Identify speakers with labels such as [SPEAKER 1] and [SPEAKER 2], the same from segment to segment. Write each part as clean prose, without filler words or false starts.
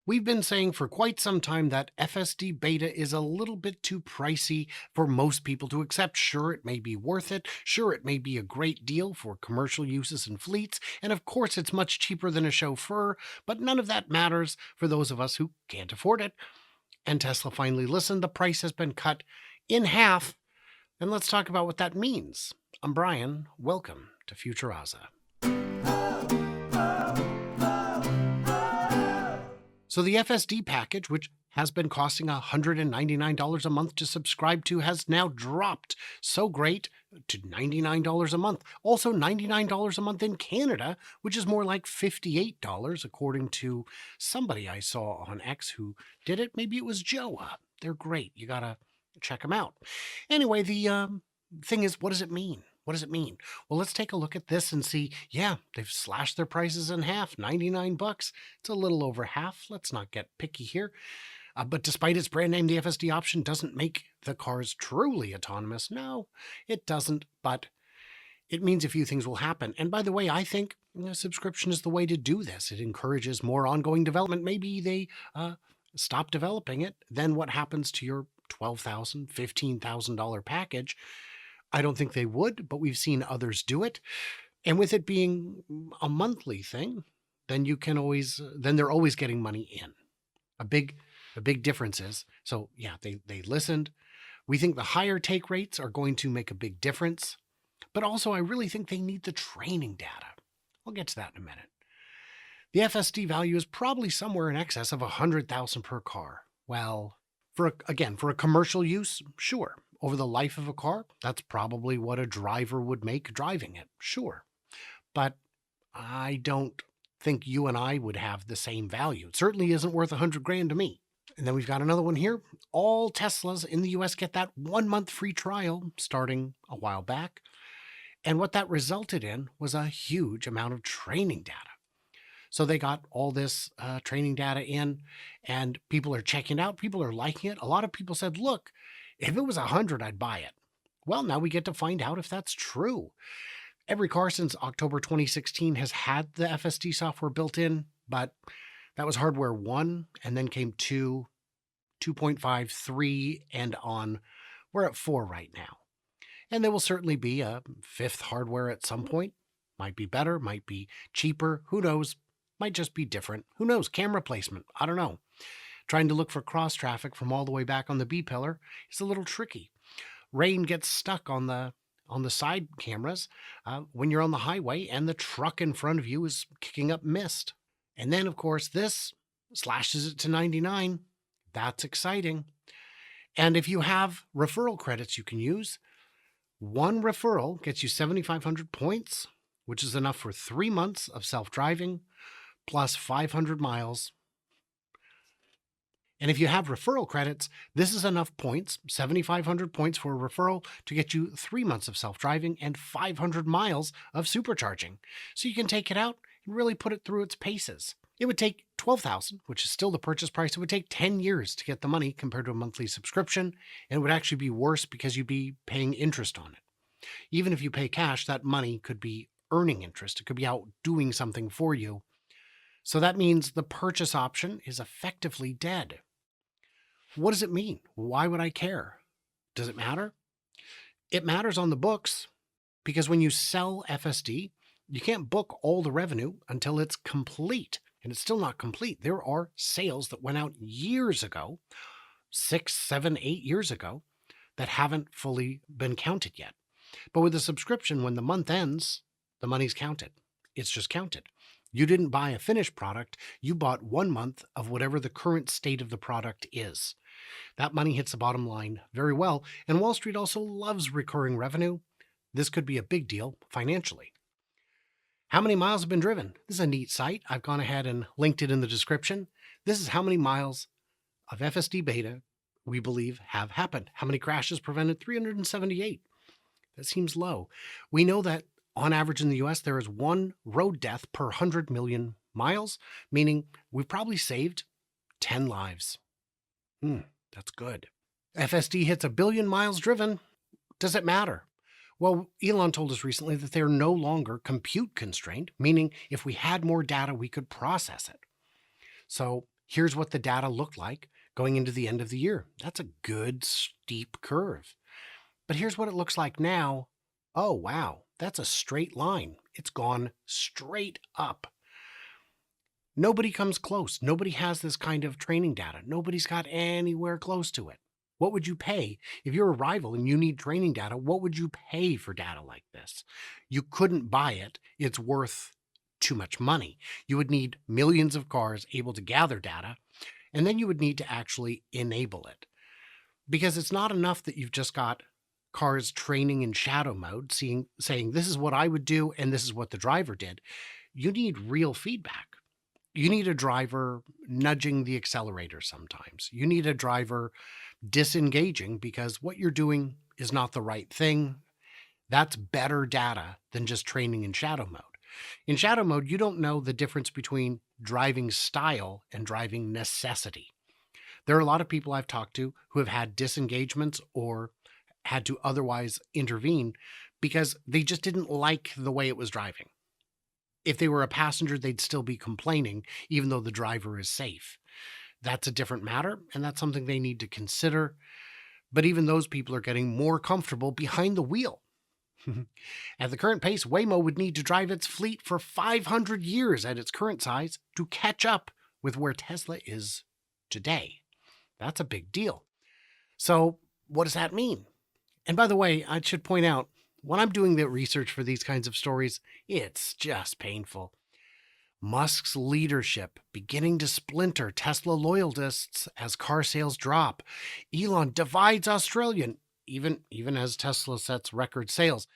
[SPEAKER 1] We've been saying for quite some time that FSD beta is a little bit too pricey for most people to accept. Sure, it may be worth it. Sure, it may be a great deal for commercial uses and fleets. And of course, it's much cheaper than a chauffeur, but none of that matters for those of us who can't afford it. And Tesla finally listened. The price has been cut in half. And let's talk about what that means. I'm Brian. Welcome to Futuraza. So the FSD package, which has been costing $199 a month to subscribe to, has now dropped so great to $99 a month. Also $99 a month in Canada, which is more like $58 according to somebody I saw on X who did it. Maybe it was Joe. They're great. You got to check them out. Anyway, the thing is, what does it mean? What does it mean? Well, let's take a look at this and see, yeah, they've slashed their prices in half, 99 bucks. It's a little over half. Let's not get picky here. But despite its brand name, the FSD option doesn't make the cars truly autonomous. No, it doesn't, but it means a few things will happen. And by the way, I think subscription is the way to do this. It encourages more ongoing development. Maybe they stop developing it. Then what happens to your $12,000, $15,000 package? I don't think they would, but we've seen others do it. And with it being a monthly thing, then they're always getting money in. A big difference is, so yeah, they listened. We think the higher take rates are going to make a big difference, but also I really think they need the training data. I'll get to that in a minute. The FSD value is probably somewhere in excess of $100,000 per car. Well, for a commercial use, sure. Over the life of a car, that's probably what a driver would make driving it, sure. But I don't think you and I would have the same value. It certainly isn't worth $100,000 to me. And then we've got another one here. All Teslas in the US get that 1 month free trial starting a while back. And what that resulted in was a huge amount of training data. So they got all this training data in, and people are checking it out. People are liking it. A lot of people said, look, if it was 100, I'd buy it. Well, now we get to find out if that's true. Every car since October 2016 has had the FSD software built in, but that was hardware 1, and then came 2, 2.5, 3, and on. We're at 4 right now. And there will certainly be a 5th hardware at some point. Might be better, might be cheaper, who knows? Might just be different. Who knows? Camera placement, I don't know. Trying to look for cross traffic from all the way back on the B pillar is a little tricky. Rain gets stuck on the side cameras when you're on the highway and the truck in front of you is kicking up mist. And then, of course, this slashes it to 99. That's exciting. And if you have referral credits you can use, one referral gets you 7,500 points, which is enough for 3 months of self-driving plus 500 miles. And if you have referral credits, this is enough points, 7,500 points for a referral, to get you 3 months of self-driving and 500 miles of supercharging. So you can take it out and really put it through its paces. It would take $12,000, which is still the purchase price. It would take 10 years to get the money compared to a monthly subscription. And it would actually be worse because you'd be paying interest on it. Even if you pay cash, that money could be earning interest. It could be out doing something for you. So that means the purchase option is effectively dead. What does it mean? Why would I care? Does it matter? It matters on the books because when you sell FSD, you can't book all the revenue until it's complete. And it's still not complete. There are sales that went out years ago, 6, 7, 8 years ago, that haven't fully been counted yet. But with a subscription, when the month ends, the money's counted. It's just counted. You didn't buy a finished product. You bought 1 month of whatever the current state of the product is. That money hits the bottom line very well. And Wall Street also loves recurring revenue. This could be a big deal financially. How many miles have been driven? This is a neat site. I've gone ahead and linked it in the description. This is how many miles of FSD beta we believe have happened. How many crashes prevented? 378. That seems low. We know that on average in the US, there is 1 road death per 100 million miles, meaning we've probably saved 10 lives. That's good. FSD hits 1 billion miles driven. Does it matter? Well, Elon told us recently that they're no longer compute constrained, meaning if we had more data, we could process it. So Here's what the data looked like going into the end of the year. That's a good steep curve. But here's what it looks like now. Oh, wow, that's a straight line. It's gone straight up. Nobody comes close. Nobody has this kind of training data. Nobody's got anywhere close to it. What would you pay if you're a rival and you need training data? What would you pay for data like this? You couldn't buy it. It's worth too much money. You would need millions of cars able to gather data, and then you would need to actually enable it. Because it's not enough that you've just got cars training in shadow mode, saying this is what I would do and this is what the driver did. You need real feedback. You need a driver nudging the accelerator sometimes. You need a driver disengaging because what you're doing is not the right thing. That's better data than just training in shadow mode. In shadow mode, you don't know the difference between driving style and driving necessity. There are a lot of people I've talked to who have had disengagements or had to otherwise intervene because they just didn't like the way it was driving. If they were a passenger, they'd still be complaining, even though the driver is safe. That's a different matter, and that's something they need to consider. But even those people are getting more comfortable behind the wheel. At the current pace, Waymo would need to drive its fleet for 500 years at its current size to catch up with where Tesla is today. That's a big deal. So what does that mean? And by the way, I should point out, when I'm doing the research for these kinds of stories, it's just painful. Musk's leadership beginning to splinter Tesla loyalists as car sales drop. Elon divides Australian, even as Tesla sets record sales.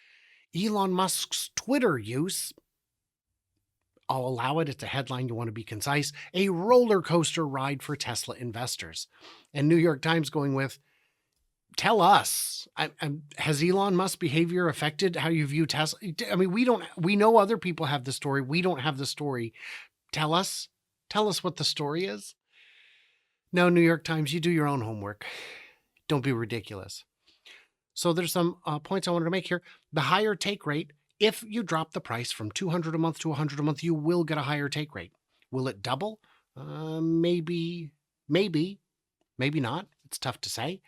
[SPEAKER 1] Elon Musk's Twitter use, I'll allow it, it's a headline, you want to be concise, a roller coaster ride for Tesla investors. And New York Times going with, tell us, has Elon Musk's behavior affected how you view Tesla? I mean, we know other people have the story. We don't have the story. Tell us what the story is. No, New York Times, you do your own homework. Don't be ridiculous. So there's some points I wanted to make here. The higher take rate, if you drop the price from $200 a month to $100 a month, you will get a higher take rate. Will it double? Maybe not. It's tough to say.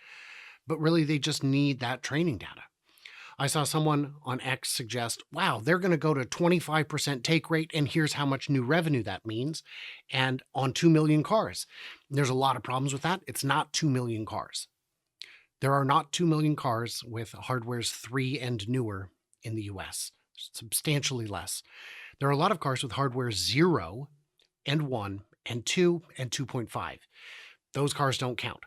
[SPEAKER 1] But really, they just need that training data. I saw someone on X suggest, wow, they're going to go to 25% take rate, and here's how much new revenue that means, and on 2 million cars. There's a lot of problems with that. It's not 2 million cars. There are not 2 million cars with hardwares 3 and newer in the US, substantially less. There are a lot of cars with hardware 0 and 1 and 2 and 2.5. Those cars don't count.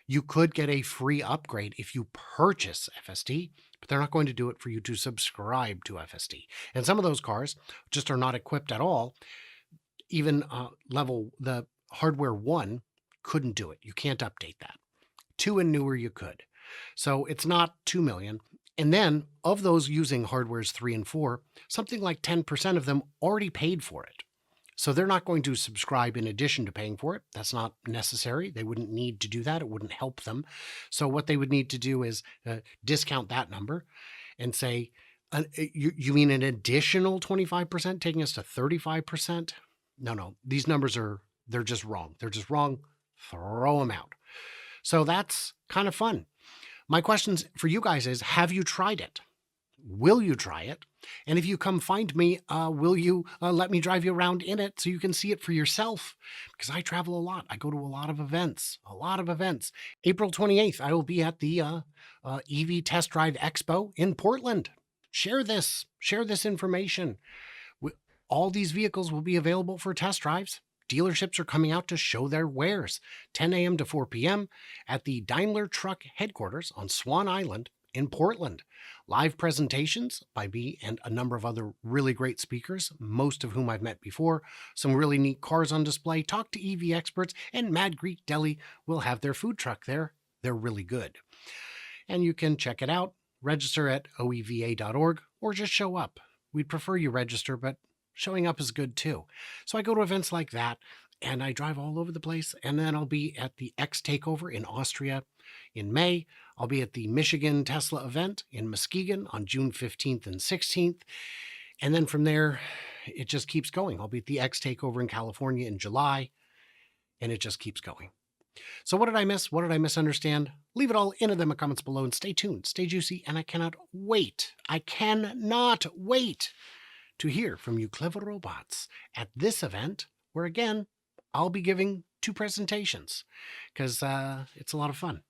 [SPEAKER 1] You could get a free upgrade if you purchase FSD, but they're not going to do it for you to subscribe to FSD. And some of those cars just are not equipped at all. Even the hardware 1 couldn't do it. You can't update that. 2 and newer, you could. So it's not 2 million. And then of those using hardwares 3 and 4, something like 10% of them already paid for it. So they're not going to subscribe in addition to paying for it. That's not necessary. They wouldn't need to do that. It wouldn't help them. So what they would need to do is discount that number and say, you mean an additional 25%, taking us to 35%? No, these numbers they're just wrong. They're just wrong. Throw them out. So that's kind of fun. My questions for you guys is, have you tried it? Will you try it? And if you come find me, will you let me drive you around in it so you can see it for yourself? Because I travel a lot. I go to a lot of events. April 28th, I will be at the EV Test Drive Expo in Portland. Share this information. All these vehicles will be available for test drives. Dealerships are coming out to show their wares. 10 a.m. to 4 p.m. at the Daimler Truck headquarters on Swan Island in Portland. Live presentations by me and a number of other really great speakers, most of whom I've met before. Some really neat cars on display. Talk to EV experts, and Mad Greek Deli will have their food truck there. They're really good. And you can check it out. Register at oeva.org or just show up. We'd prefer you register, but showing up is good too. So I go to events like that, and I drive all over the place. And then I'll be at the X Takeover in Austria in May. I'll be at the Michigan Tesla event in Muskegon on June 15th and 16th. And then from there, it just keeps going. I'll be at the X Takeover in California in July. And it just keeps going. So what did I miss? What did I misunderstand? Leave it all in the comments below and stay tuned, stay juicy, and I cannot wait to hear from you clever robots at this event where, again, I'll be giving 2 presentations because it's a lot of fun.